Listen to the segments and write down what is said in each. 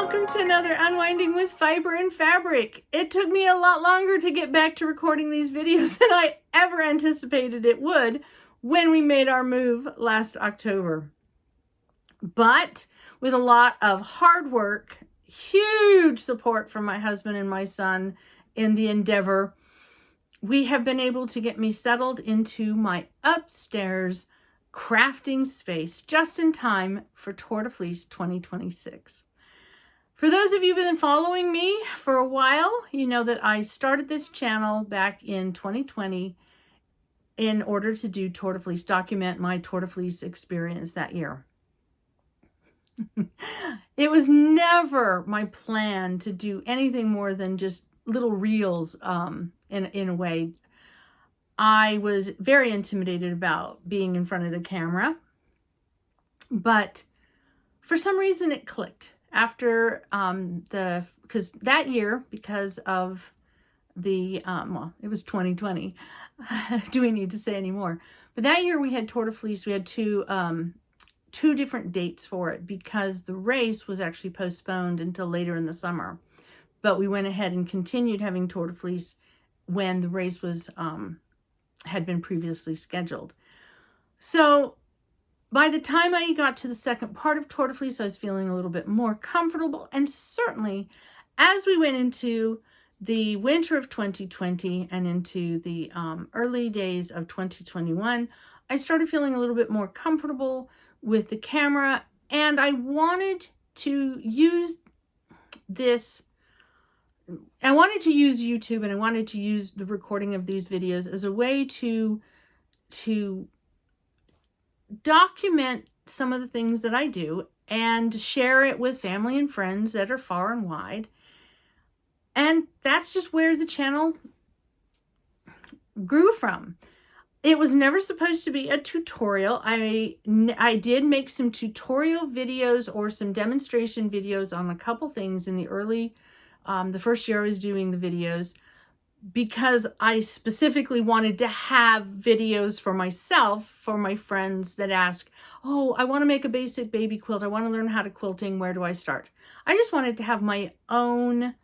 welcome to another Unwinding with Fiber and Fabric. It took me a lot longer to get back to recording these videos than I ever anticipated it would when we made our move last October. But with a lot of hard work, huge support from my husband and my son in the endeavor, we have been able to get me settled into my upstairs crafting space just in time for Tour de Fleece 2026. For those of you who've been following me for a while, you know that I started this channel back in 2020 in order to do Tour de Fleece, document my Tour de Fleece experience that year. It was never my plan to do anything more than just little reels in a way. I was very intimidated about being in front of the camera, but for some reason it clicked after because that year, because of the, well, it was 2020. Do we need to say any more? But that year we had Tour de Fleece. We had two different dates for it because the race was actually postponed until later in the summer. But we went ahead and continued having Tour de Fleece when the race was had been previously scheduled. So by the time I got to the second part of Tour de Fleece, I was feeling a little bit more comfortable. And certainly as we went into the winter of 2020 and into the early days of 2021, I started feeling a little bit more comfortable with the camera. And I wanted to use this. I wanted to use YouTube and I wanted to use the recording of these videos as a way to document some of the things that I do and share it with family and friends that are far and wide. And that's just where the channel grew from. It was never supposed to be a tutorial. I did make some tutorial videos or some demonstration videos on a couple things in the early the first year I was doing the videos, because I specifically wanted to have videos for myself, for my friends that ask, oh, I want to make a basic baby quilt. I want to learn how to quilting. Where do I start? I just wanted to have my own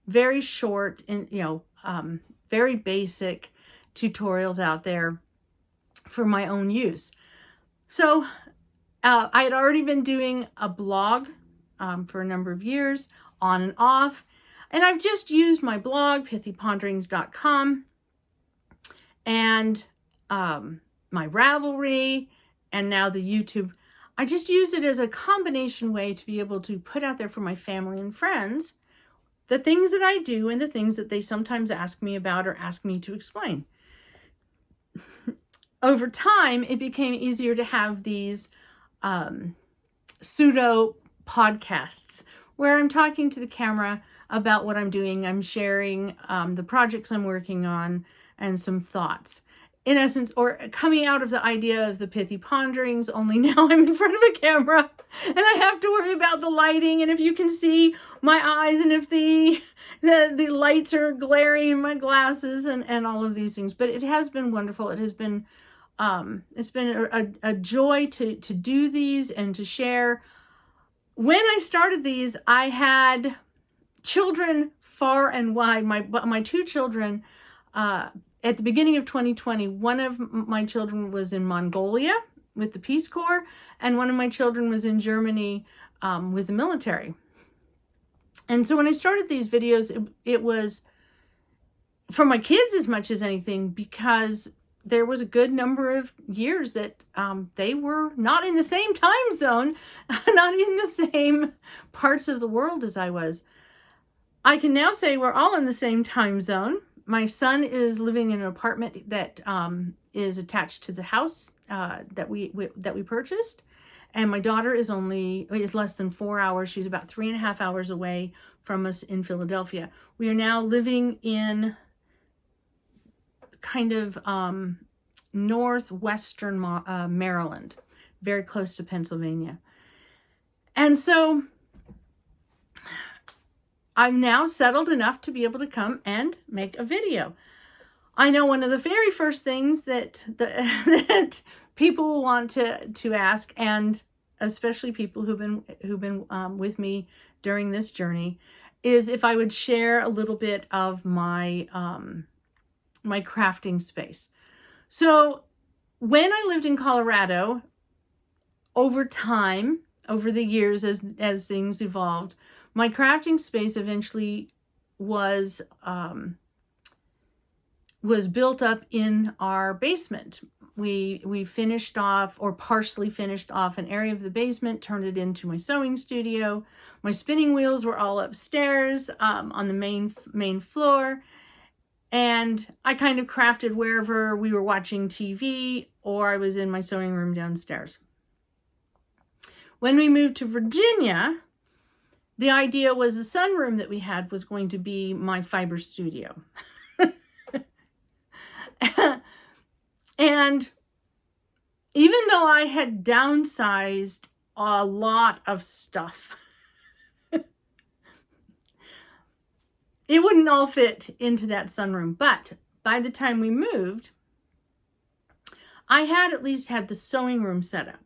very short and, very basic tutorials out there for my own use. So I had already been doing a blog for a number of years, on and off. And I've just used my blog, pithyponderings.com, and my Ravelry, and now the YouTube. I just use it as a combination way to be able to put out there for my family and friends the things that I do and the things that they sometimes ask me about or ask me to explain. Over time, it became easier to have these pseudo podcasts where I'm talking to the camera about what I'm doing. I'm sharing the projects I'm working on and some thoughts. In essence, or coming out of the idea of the Pithy Ponderings, only now I'm in front of a camera and I have to worry about the lighting and if you can see my eyes and if the lights are glaring in my glasses and all of these things. But it has been wonderful. It has been it's been a joy to do these and to share. When I started these, I had children far and wide. My two children, at the beginning of 2020, one of my children was in Mongolia with the Peace Corps, and one of my children was in Germany with the military. And so when I started these videos, it was for my kids as much as anything, because there was a good number of years that they were not in the same time zone, not in the same parts of the world as I was. I can now say we're all in the same time zone. My son is living in an apartment that is attached to the house that we purchased, and my daughter is less than 4 hours. She's about 3.5 hours away from us in Philadelphia. We are now living in kind of northwestern Maryland, very close to Pennsylvania. And so I'm now settled enough to be able to come and make a video. I know one of the very first things that people will want to ask, and especially people who've been with me during this journey, is if I would share a little bit of my my crafting space. So when I lived in Colorado, over time, over the years, as things evolved, my crafting space eventually was built up in our basement. We finished off, or partially finished off, an area of the basement, turned it into my sewing studio. My spinning wheels were all upstairs on the main floor, and I kind of crafted wherever we were watching TV or I was in my sewing room downstairs. When we moved to Virginia, the idea was the sunroom that we had was going to be my fiber studio. And even though I had downsized a lot of stuff, it wouldn't all fit into that sunroom. But by the time we moved, I had at least had the sewing room set up.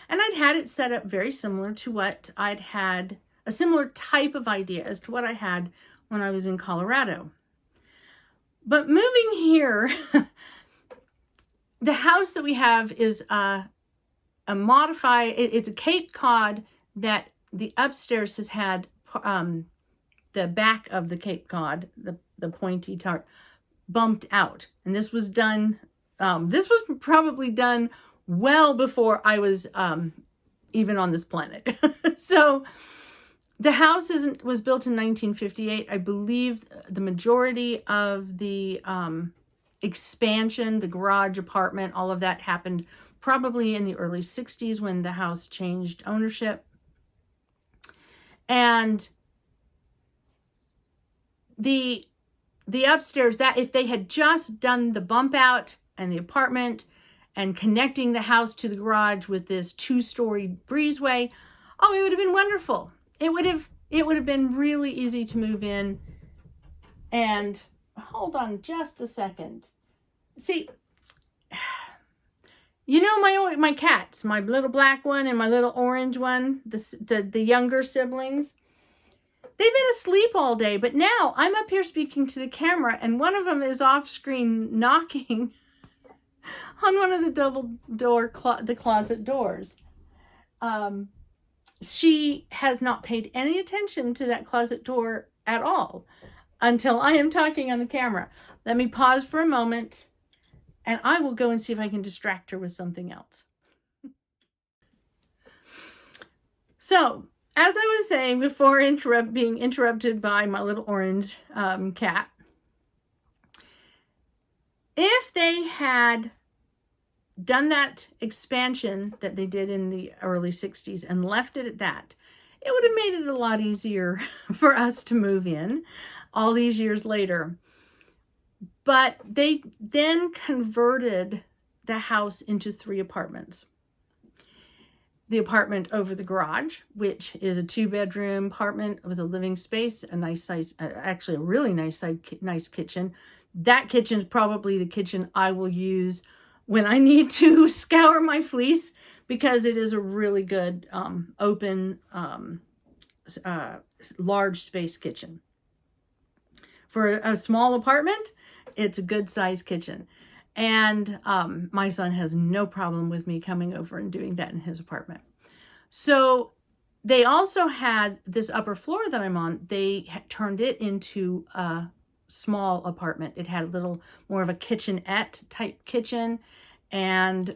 And I'd had it set up very similar to what I'd had, a similar type of idea as to what I had when I was in Colorado. But moving here, the house that we have is a modified, it's a Cape Cod that the upstairs has had the back of the Cape Cod, the pointy part, bumped out. And this was done, this was probably done well before I was even on this planet. So the house was built in 1958. I believe the majority of the expansion, the garage, apartment, all of that happened probably in the early 60s when the house changed ownership. And the upstairs, that if they had just done the bump out and the apartment and connecting the house to the garage with this 2-story breezeway, oh, it would have been wonderful. It would have been really easy to move in. And hold on just a second. See, you know my cats, my little black one and my little orange one, the younger siblings. They've been asleep all day, but now I'm up here speaking to the camera and one of them is off screen knocking on one of the double door, the closet doors. She has not paid any attention to that closet door at all until I am talking on the camera. Let me pause for a moment and I will go and see if I can distract her with something else. So, as I was saying before being interrupted by my little orange cat, if they had done that expansion that they did in the early 60s and left it at that, it would have made it a lot easier for us to move in all these years later. But they then converted the house into 3 apartments. The apartment over the garage, which is a 2-bedroom apartment with a living space, a nice size, actually a really nice kitchen. That kitchen is probably the kitchen I will use when I need to scour my fleece, because it is a really good open, large space kitchen. For a small apartment, it's a good size kitchen. And my son has no problem with me coming over and doing that in his apartment. So they also had this upper floor that I'm on, they turned it into a small apartment. It had a little more of a kitchenette type kitchen. And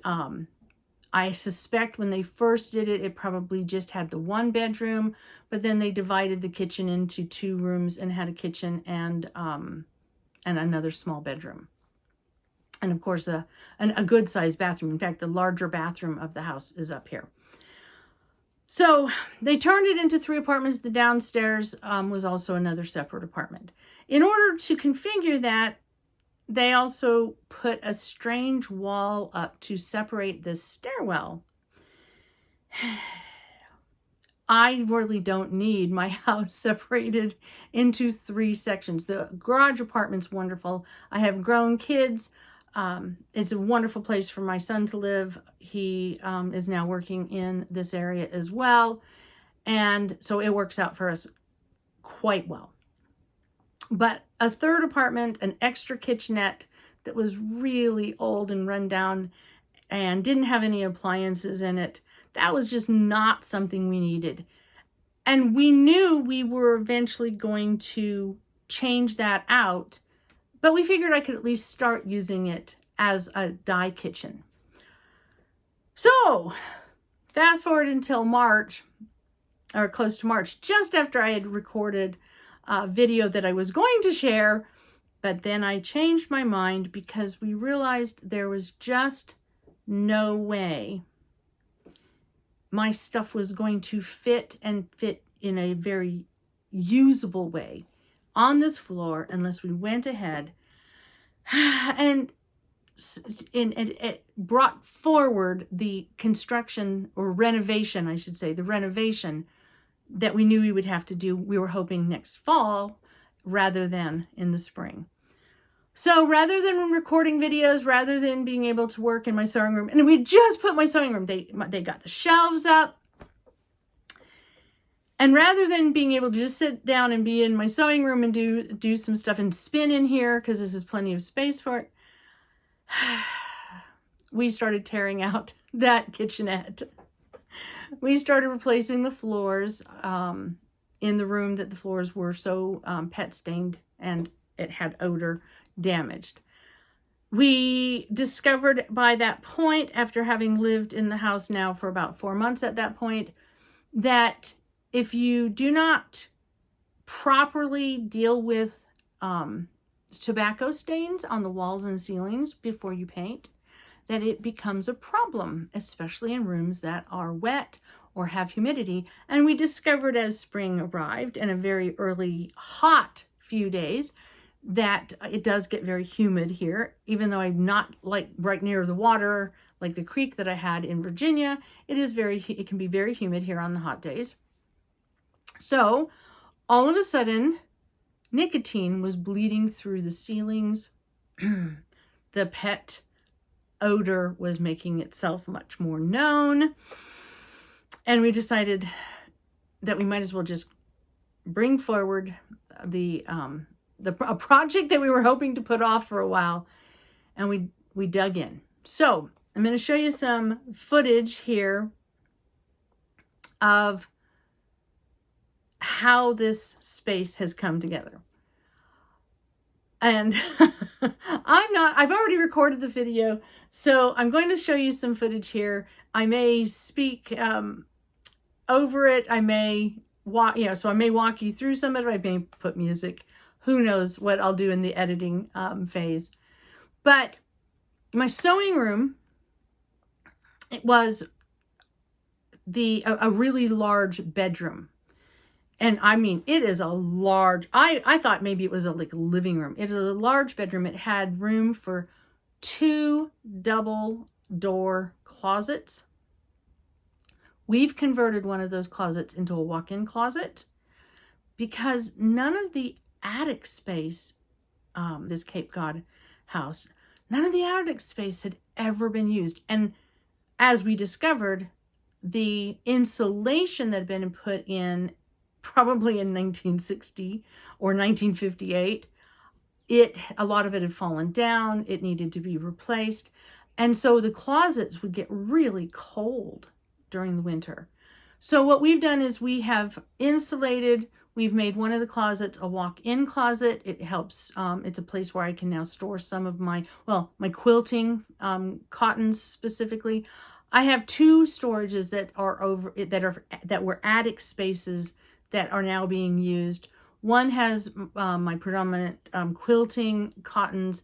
I suspect when they first did it, it probably just had the 1 bedroom, but then they divided the kitchen into 2 rooms and had a kitchen and another small bedroom. And of course, a good sized bathroom. In fact, the larger bathroom of the house is up here. So they turned it into 3 apartments. The downstairs was also another separate apartment. In order to configure that, they also put a strange wall up to separate this stairwell. I really don't need my house separated into 3 sections. The garage apartment's wonderful. I have grown kids. It's a wonderful place for my son to live. He is now working in this area as well. And so it works out for us quite well. But a third apartment, an extra kitchenette that was really old and run down and didn't have any appliances in it, that was just not something we needed. And we knew we were eventually going to change that out, but we figured I could at least start using it as a dye kitchen. So fast forward until March, or close to March, just after I had recorded a video that I was going to share, but then I changed my mind because we realized there was just no way my stuff was going to fit in a very usable way on this floor unless we went ahead and it brought forward the construction, or renovation, I should say, the renovation that we knew we would have to do. We were hoping next fall rather than in the spring. So rather than recording videos, rather than being able to work in my sewing room, and we just put my sewing room, they got the shelves up. And rather than being able to just sit down and be in my sewing room and do some stuff and spin in here, because this is plenty of space for it, we started tearing out that kitchenette. We started replacing the floors in the room that the floors were so pet stained and it had odor damaged. We discovered by that point, after having lived in the house now for about 4 months at that point, that if you do not properly deal with tobacco stains on the walls and ceilings before you paint, that it becomes a problem, especially in rooms that are wet or have humidity. And we discovered as spring arrived and a very early hot few days that it does get very humid here. Even though I'm not like right near the water like the creek that I had in Virginia, it can be very humid here on the hot days. So all of a sudden, nicotine was bleeding through the ceilings. The pet odor was making itself much more known. And we decided that we might as well just bring forward a project that we were hoping to put off for a while. And we dug in. So I'm going to show you some footage here of how this space has come together. And I've already recorded the video, so I'm going to show you some footage here. I may speak over it. I may walk you through some of it. I may put music. Who knows what I'll do in the editing phase. But my sewing room, it was a really large bedroom. And I mean, it is a large, I thought maybe it was a living room. It is a large bedroom. It had room for 2 double door closets. We've converted one of those closets into a walk-in closet because none of the attic space, this Cape Cod house, none of the attic space had ever been used. And as we discovered, the insulation that had been put in probably in 1960 or 1958, a lot of it had fallen down. It needed to be replaced. And so the closets would get really cold during the winter. So what we've done is we have insulated, we've made one of the closets a walk-in closet. It helps, it's a place where I can now store some of my quilting, cottons specifically. I have 2 storages that were attic spaces that are now being used. One has my predominant quilting, cottons,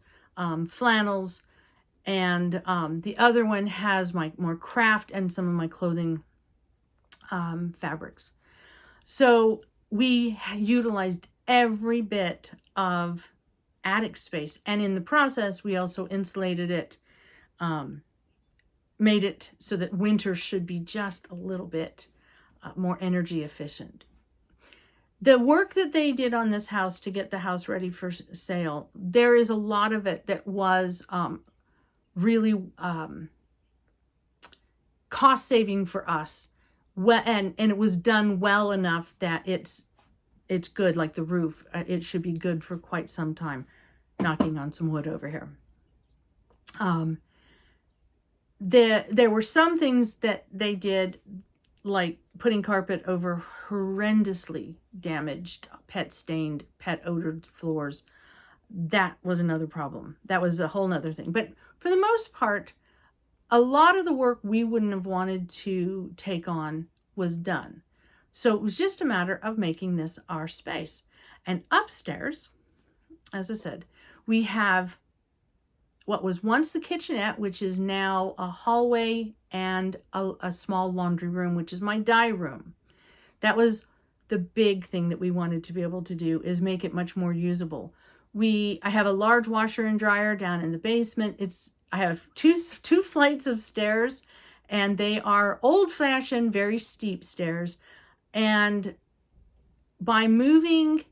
flannels, and the other one has my more craft and some of my clothing fabrics. So we utilized every bit of attic space, and in the process we also insulated it, made it so that winter should be just a little bit more energy efficient. The work that they did on this house to get the house ready for sale, there is a lot of it that was really cost saving for us. Well, and it was done well enough that it's good, like the roof. It should be good for quite some time. Knocking on some wood over here. There were some things that they did, like putting carpet over horrendously damaged, pet stained, pet odored floors. That was another problem. That was a whole nother thing. But for the most part, a lot of the work we wouldn't have wanted to take on was done. So it was just a matter of making this our space. And upstairs, as I said, we have what was once the kitchenette, which is now a hallway and a small laundry room, which is my dye room. That was the big thing that we wanted to be able to do, is make it much more usable. I have a large washer and dryer down in the basement. I have two flights of stairs, and they are old-fashioned, very steep stairs. And by moving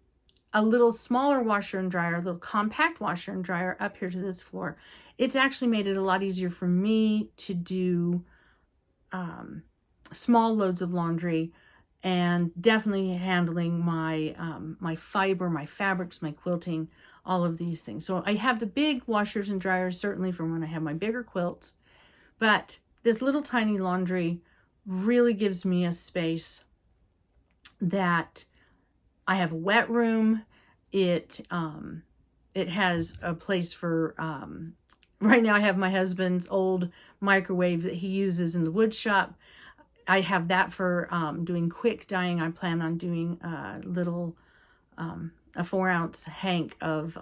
a little smaller washer and dryer, a little compact washer and dryer up here to this floor, it's actually made it a lot easier for me to do small loads of laundry, and definitely handling my my fiber, my fabrics, my quilting, all of these things. So I have the big washers and dryers, certainly from when I have my bigger quilts, but this little tiny laundry really gives me a space that I have a wet room. It has a place for, right now I have my husband's old microwave that he uses in the wood shop. I have that for doing quick dyeing. I plan on doing a 4-ounce hank of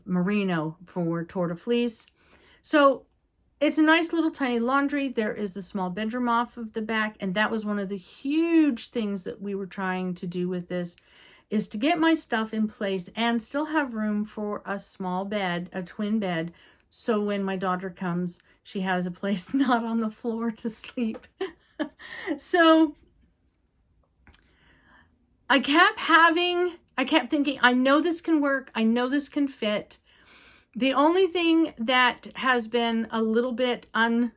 merino for Tour de Fleece. So it's a nice little tiny laundry. There is the small bedroom off of the back, and that was one of the huge things that we were trying to do with this, is to get my stuff in place and still have room for a small bed, a twin bed, so when my daughter comes, she has a place not on the floor to sleep. So I kept thinking, I know this can work. I know this can fit. The only thing that has been a little bit that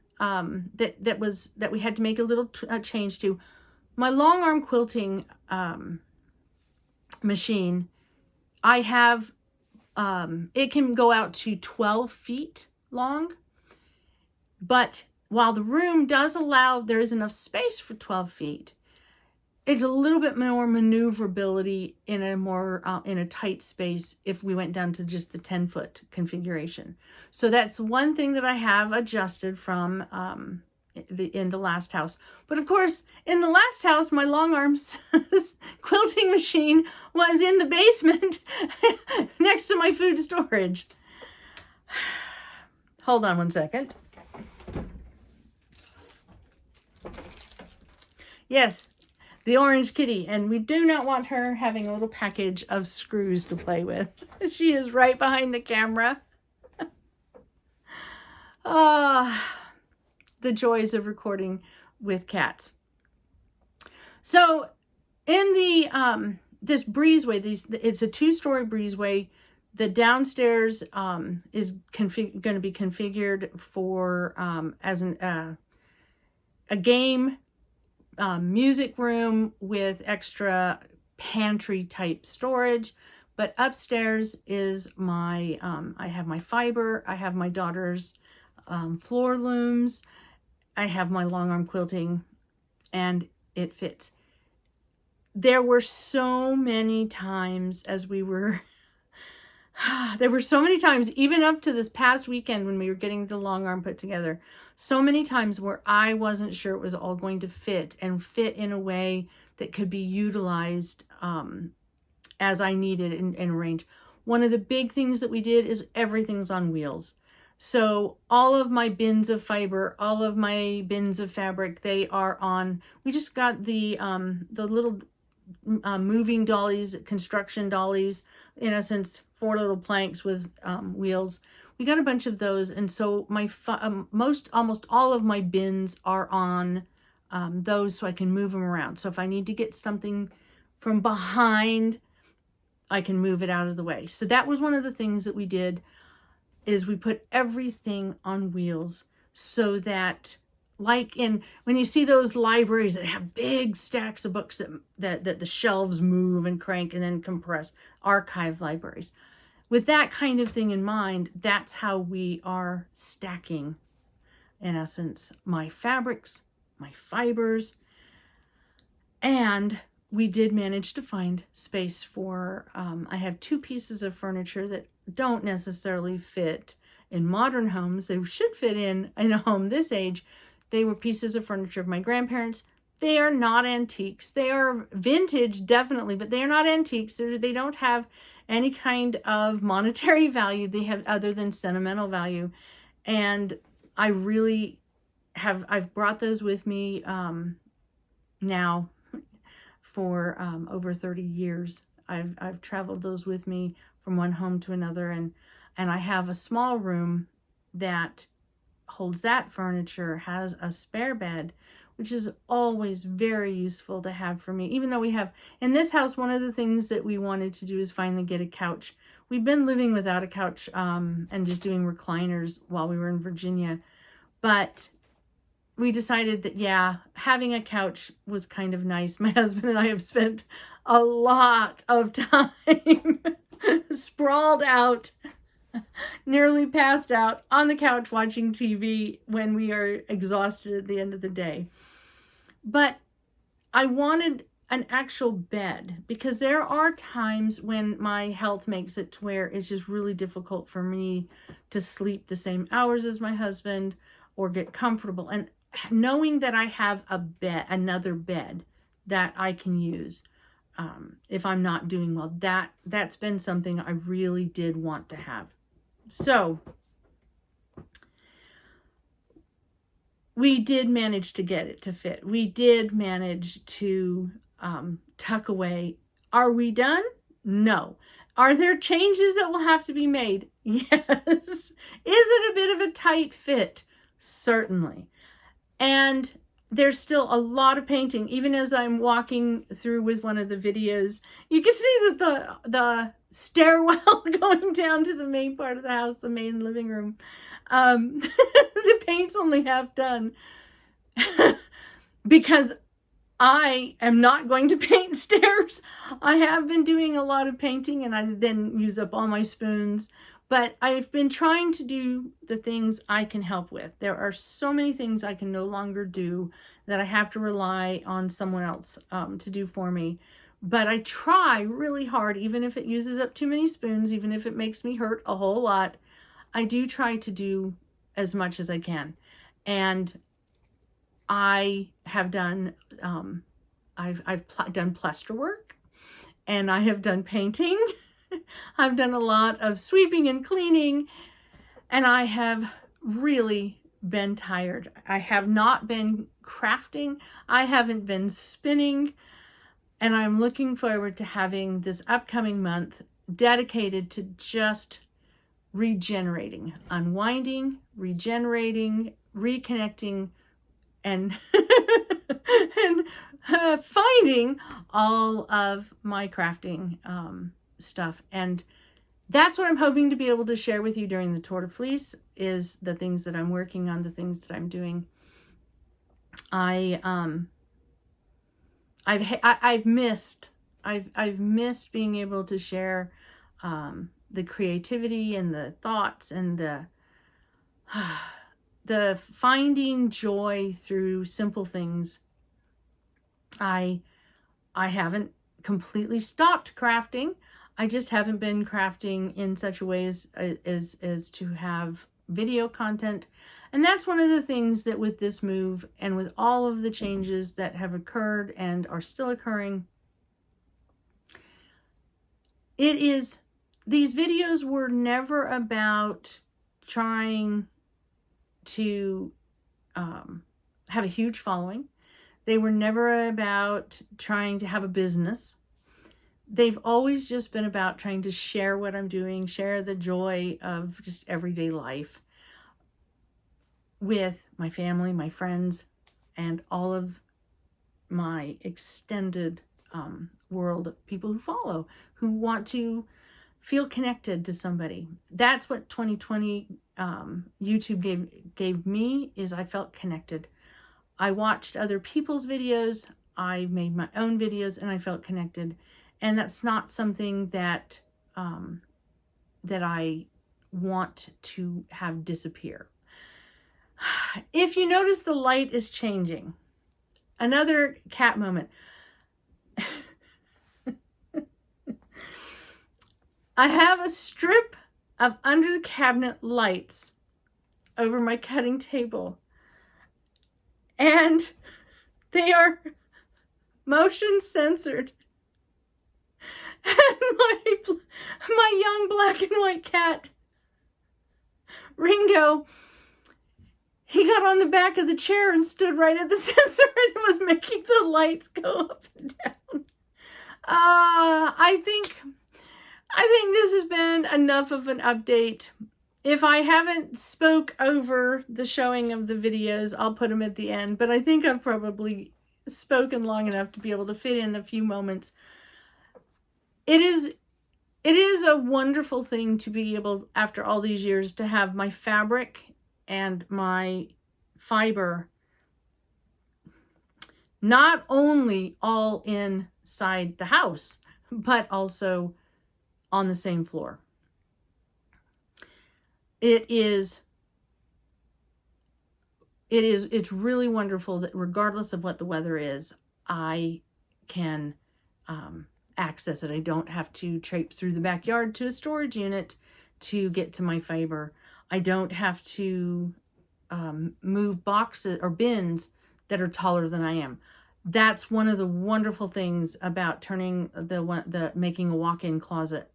we had to make a little change to, my long arm quilting machine, I have it can go out to 12 feet long, but while the room does allow, there is enough space for 12 feet, it's a little bit more maneuverability in a tight space if we went down to just the 10-foot configuration. So that's one thing that I have adjusted from in the last house. But of course, in the last house, my long arms quilting machine was in the basement next to my food storage. Hold on one second. Yes, the orange kitty, and we do not want her having a little package of screws to play with. She is right behind the camera. The joys of recording with cats. So in the this breezeway, it's a 2-story breezeway. The downstairs is going to be configured for as a game music room with extra pantry type storage. But upstairs is my I have my fiber, I have my daughter's floor looms, I have my long arm quilting, and it fits. There were so many times there were so many times, even up to this past weekend when we were getting the long arm put together, so many times where I wasn't sure it was all going to fit in a way that could be utilized as I needed in range. One of the big things that we did is everything's on wheels. So all of my bins of fiber, all of my bins of fabric, they are on. We just got the little moving dollies, construction dollies, in essence, 4 little planks with wheels. We got a bunch of those, and so my almost all of my bins are on those, so I can move them around. So if I need to get something from behind, I can move it out of the way. So that was one of the things that we did. is we put everything on wheels so that, like when you see those libraries that have big stacks of books that the shelves move and crank and then compress, archive libraries. With that kind of thing in mind, that's how we are stacking, in essence, my fabrics, my fibers. And we did manage to find space for, I have 2 pieces of furniture that don't necessarily fit in modern homes. They should fit in a home this age. They were pieces of furniture of my grandparents. They are not antiques. They are vintage, definitely, but they are not antiques. They don't have any kind of monetary value. They have other than sentimental value. And I really I've brought those with me now for over 30 years. I've traveled those with me from one home to another, and I have a small room that holds that furniture, has a spare bed, which is always very useful to have for me. Even though we have, in this house, one of the things that we wanted to do is finally get a couch. We've been living without a couch and just doing recliners while we were in Virginia. But we decided that, yeah, having a couch was kind of nice. My husband and I have spent a lot of time sprawled out, nearly passed out on the couch watching TV when we are exhausted at the end of the day. But I wanted an actual bed because there are times when my health makes it to where it's just really difficult for me to sleep the same hours as my husband or get comfortable. And knowing that I have a bed, another bed that I can use if I'm not doing well, that's been something I really did want to have. So we did manage to get it to fit. We did manage to tuck away. Are we done? No. Are there changes that will have to be made? Yes. Is it a bit of a tight fit? Certainly. And there's still a lot of painting. Even as I'm walking through with one of the videos, you can see that the stairwell going down to the main part of the house, the main living room, the paint's only half done because I am not going to paint stairs. I have been doing a lot of painting and I then use up all my spoons. But I've been trying to do the things I can help with. There are so many things I can no longer do that I have to rely on someone else to do for me. But I try really hard, even if it uses up too many spoons, even if it makes me hurt a whole lot, I do try to do as much as I can. And I have done, I've done plaster work, and I have done painting. I've done a lot of sweeping and cleaning, and I have really been tired. I have not been crafting. I haven't been spinning, and I'm looking forward to having this upcoming month dedicated to just regenerating, unwinding, regenerating, reconnecting, and and finding all of my crafting stuff. And that's what I'm hoping to be able to share with you during the Tour de Fleece, is the things that I'm working on, the things that I'm doing. I've missed being able to share the creativity and the thoughts and the finding joy through simple things. I haven't completely stopped crafting. I just haven't been crafting in such a way as to have video content. And that's one of the things that with this move and with all of the changes that have occurred and are still occurring, these videos were never about trying to have a huge following. They were never about trying to have a business. They've always just been about trying to share what I'm doing, share the joy of just everyday life with my family, my friends, and all of my extended world of people who follow, who want to feel connected to somebody. That's what 2020 YouTube gave me, is I felt connected. I watched other people's videos, I made my own videos, and I felt connected. And that's not something that that I want to have disappear. If you notice, the light is changing. Another cat moment. I have a strip of under the cabinet lights over my cutting table, and they are motion censored. And my young black and white cat, Ringo, he got on the back of the chair and stood right at the sensor and was making the lights go up and down. I think this has been enough of an update. If I haven't spoke over the showing of the videos, I'll put them at the end, but I think I've probably spoken long enough to be able to fit in a few moments. It is a wonderful thing to be able, after all these years, to have my fabric and my fiber not only all inside the house, but also on the same floor. It's really wonderful that regardless of what the weather is, I can access it. I don't have to traipse through the backyard to a storage unit to get to my fiber. I don't have to move boxes or bins that are taller than I am. That's one of the wonderful things about turning making a walk-in closet.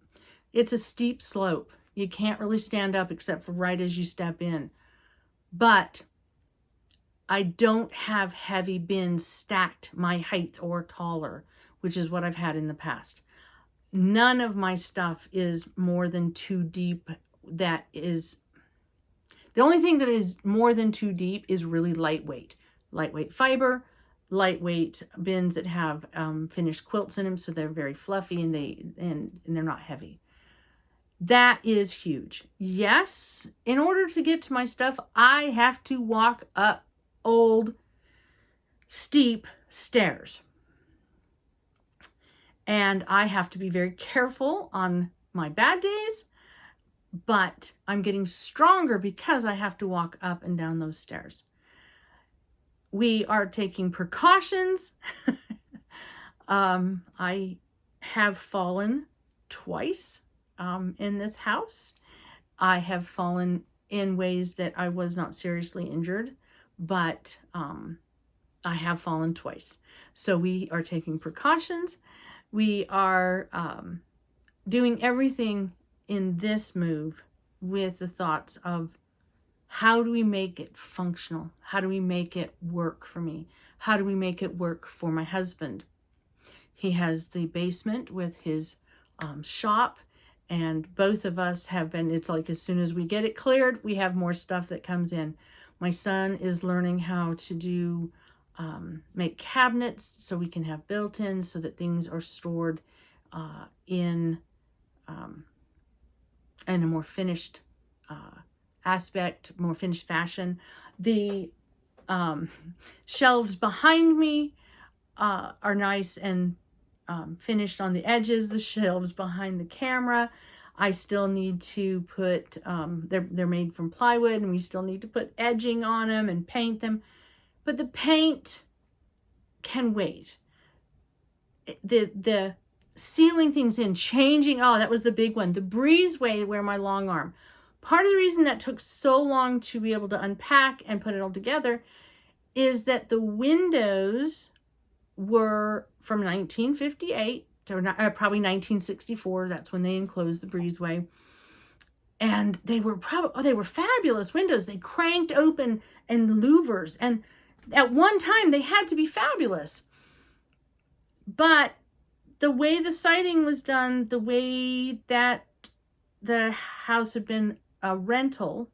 It's a steep slope. You can't really stand up except for right as you step in. But I don't have heavy bins stacked my height or taller, which is what I've had in the past. None of my stuff is more than 2 deep. The only thing that is more than 2 deep is really lightweight. Lightweight fiber, lightweight bins that have finished quilts in them, so they're very fluffy and they're not heavy. That is huge. Yes, in order to get to my stuff, I have to walk up old, steep stairs. And I have to be very careful on my bad days, but I'm getting stronger because I have to walk up and down those stairs. We are taking precautions. I have fallen twice in this house. I have fallen in ways that I was not seriously injured, but I have fallen twice. So we are taking precautions. We are doing everything in this move with the thoughts of, how do we make it functional? How do we make it work for me? How do we make it work for my husband? He has the basement with his shop, and both of us have been, it's like as soon as we get it cleared, we have more stuff that comes in. My son is learning how to do make cabinets so we can have built-ins so that things are stored in a more finished aspect, more finished fashion. The shelves behind me are nice and finished on the edges. The shelves behind the camera, I still need to put, they're made from plywood, and we still need to put edging on them and paint them. But the paint can wait. The sealing things in, changing, oh, that was the big one. The breezeway where my long arm. Part of the reason that took so long to be able to unpack and put it all together is that the windows were from 1958 to probably 1964. That's when they enclosed the breezeway. And they were fabulous windows. They cranked open and louvers. And at one time they had to be fabulous. But the way the siding was done, the way that the house had been a rental,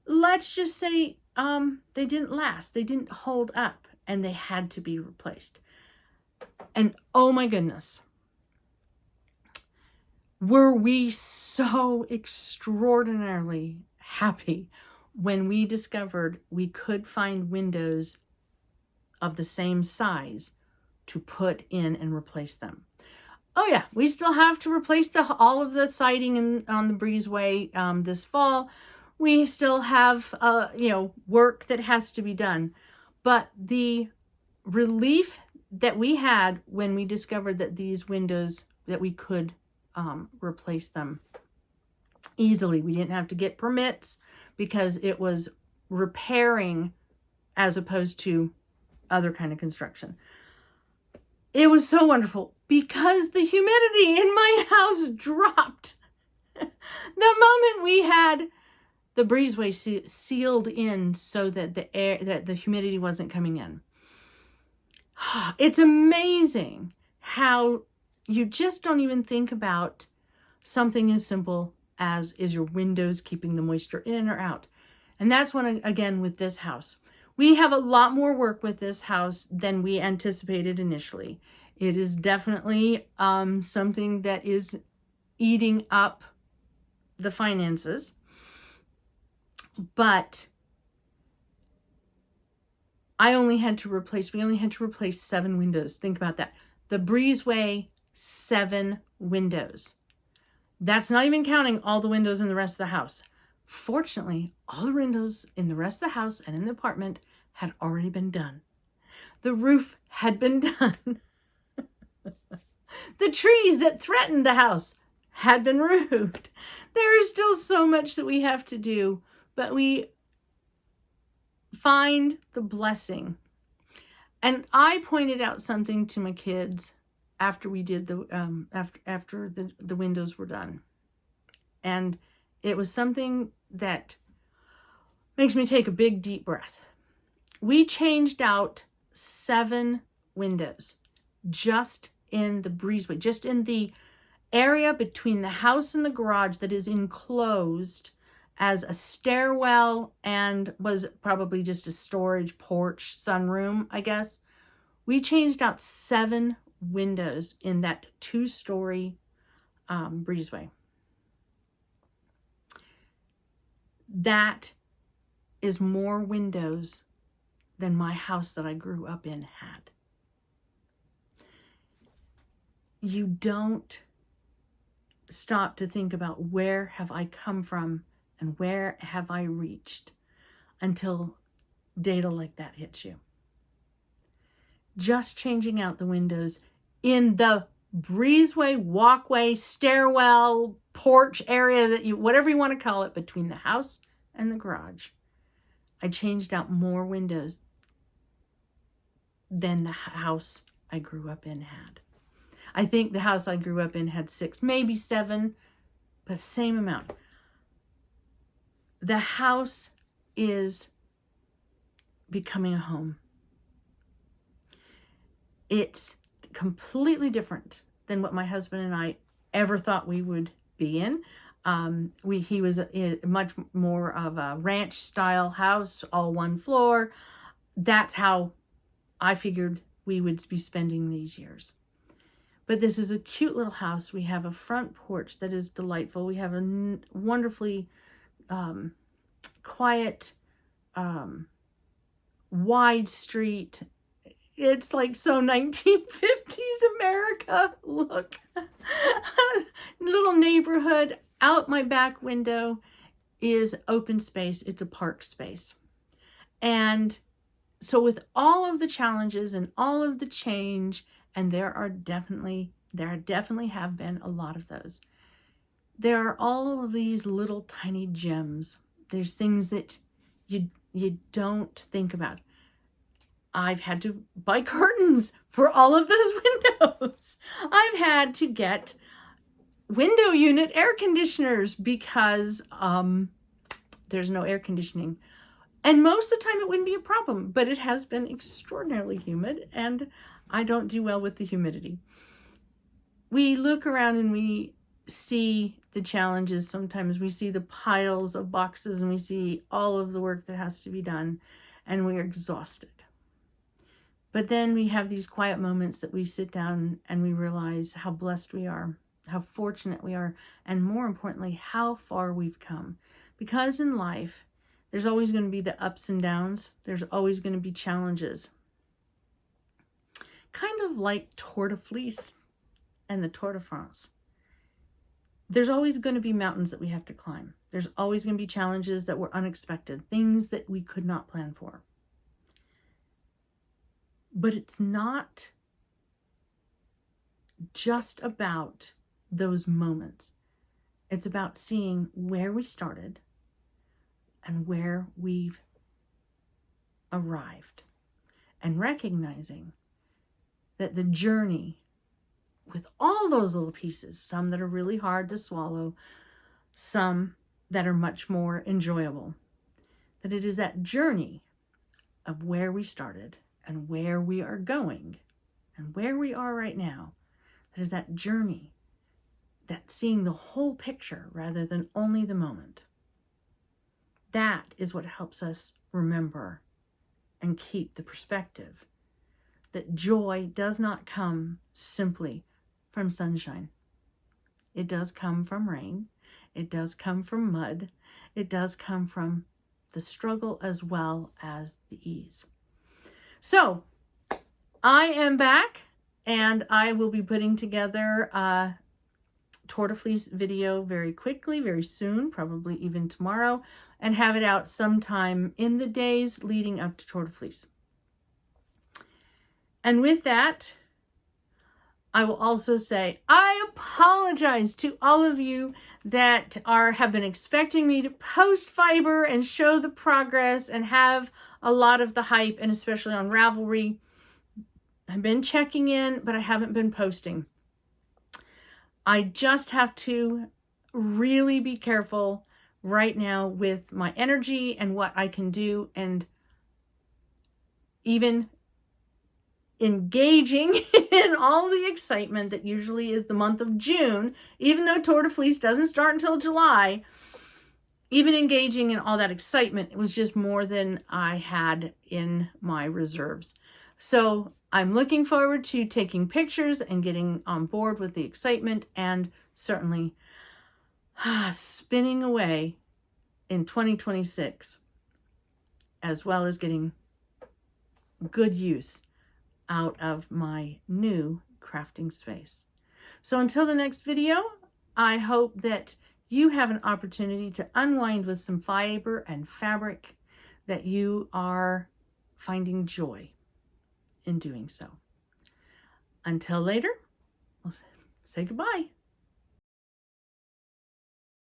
let's just say they didn't last. They didn't hold up, and they had to be replaced. And oh my goodness, were we so extraordinarily happy when we discovered we could find windows of the same size to put in and replace them. Oh yeah, we still have to replace all of the siding on the breezeway this fall. We still have work that has to be done. But the relief that we had when we discovered that these windows, that we could replace them easily. We didn't have to get permits because it was repairing as opposed to other kind of construction. It was so wonderful because the humidity in my house dropped. The moment we had the breezeway sealed in so that the humidity wasn't coming in. It's amazing how you just don't even think about something as simple as, is your windows keeping the moisture in or out? And that's when, again, with this house, we have a lot more work with this house than we anticipated initially. It is definitely something that is eating up the finances. But we only had to replace 7 windows. Think about that. The breezeway, 7 windows. That's not even counting all the windows in the rest of the house. Fortunately, all the windows in the rest of the house and in the apartment had already been done. The roof had been done. The trees that threatened the house had been removed. There is still so much that we have to do, but we find the blessing. And I pointed out something to my kids after we did after the windows were done. And it was something that makes me take a big deep breath. We changed out 7 windows just in the breezeway, just in the area between the house and the garage that is enclosed as a stairwell and was probably just a storage porch, sunroom, I guess. We changed out 7 windows in that 2-story breezeway. That is more windows than my house that I grew up in had. You don't stop to think about, where have I come from and where have I reached, until data like that hits you. Just changing out the windows in the breezeway, walkway, stairwell, porch area, whatever you want to call it, between the house and the garage. I changed out more windows than the house I grew up in had. I think the house I grew up in had 6, maybe 7, but same amount. The house is becoming a home. It's completely different than what my husband and I ever thought we would be in. He was much more of a ranch style house, all one floor. That's how I figured we would be spending these years. But this is a cute little house. We have a front porch that is delightful. We have a wonderfully quiet, wide street. It's like so 1950s America. Look. Little neighborhood. Out my back window is open space. It's a park space. And so with all of the challenges and all of the change, and there definitely have been a lot of those, there are all of these little tiny gems. There's things that you don't think about. I've had to buy curtains for all of those windows. I've had to get window unit air conditioners because there's no air conditioning. And most of the time it wouldn't be a problem, but it has been extraordinarily humid and I don't do well with the humidity. We look around and we see the challenges. Sometimes we see the piles of boxes and we see all of the work that has to be done and we're exhausted. But then we have these quiet moments that we sit down and we realize how blessed we are. how fortunate we are, and more importantly, how far we've come. Because in life, there's always going to be the ups and downs. There's always going to be challenges. Kind of like Tour de Fleece and the Tour de France. There's always going to be mountains that we have to climb. There's always going to be challenges that were unexpected, things that we could not plan for. But it's not just about those moments. It's about seeing where we started and where we've arrived, and recognizing that the journey, with all those little pieces, some that are really hard to swallow, some that are much more enjoyable, that it is that journey of where we started and where we are going and where we are right now, that is that journey, that seeing the whole picture rather than only the moment. That is what helps us remember and keep the perspective that joy does not come simply from sunshine. It does come from rain. It does come from mud. It does come from the struggle as well as the ease. So I am back, and I will be putting together a Tour de Fleece video very quickly, very soon, probably even tomorrow, and have it out sometime in the days leading up to Tour de Fleece. And with that, I will also say I apologize to all of you that have been expecting me to post fiber and show the progress and have a lot of the hype, and especially on Ravelry. I've been checking in, but I haven't been posting. I just have to really be careful right now with my energy and what I can do, and even engaging in all the excitement that usually is the month of June, even though Tour de Fleece doesn't start until July. Even engaging in all that excitement, it was just more than I had in my reserves. So I'm looking forward to taking pictures and getting on board with the excitement, and certainly spinning away in 2026, as well as getting good use out of my new crafting space. So until the next video, I hope that you have an opportunity to unwind with some fiber and fabric, that you are finding joy in doing so. Until later, I'll say goodbye.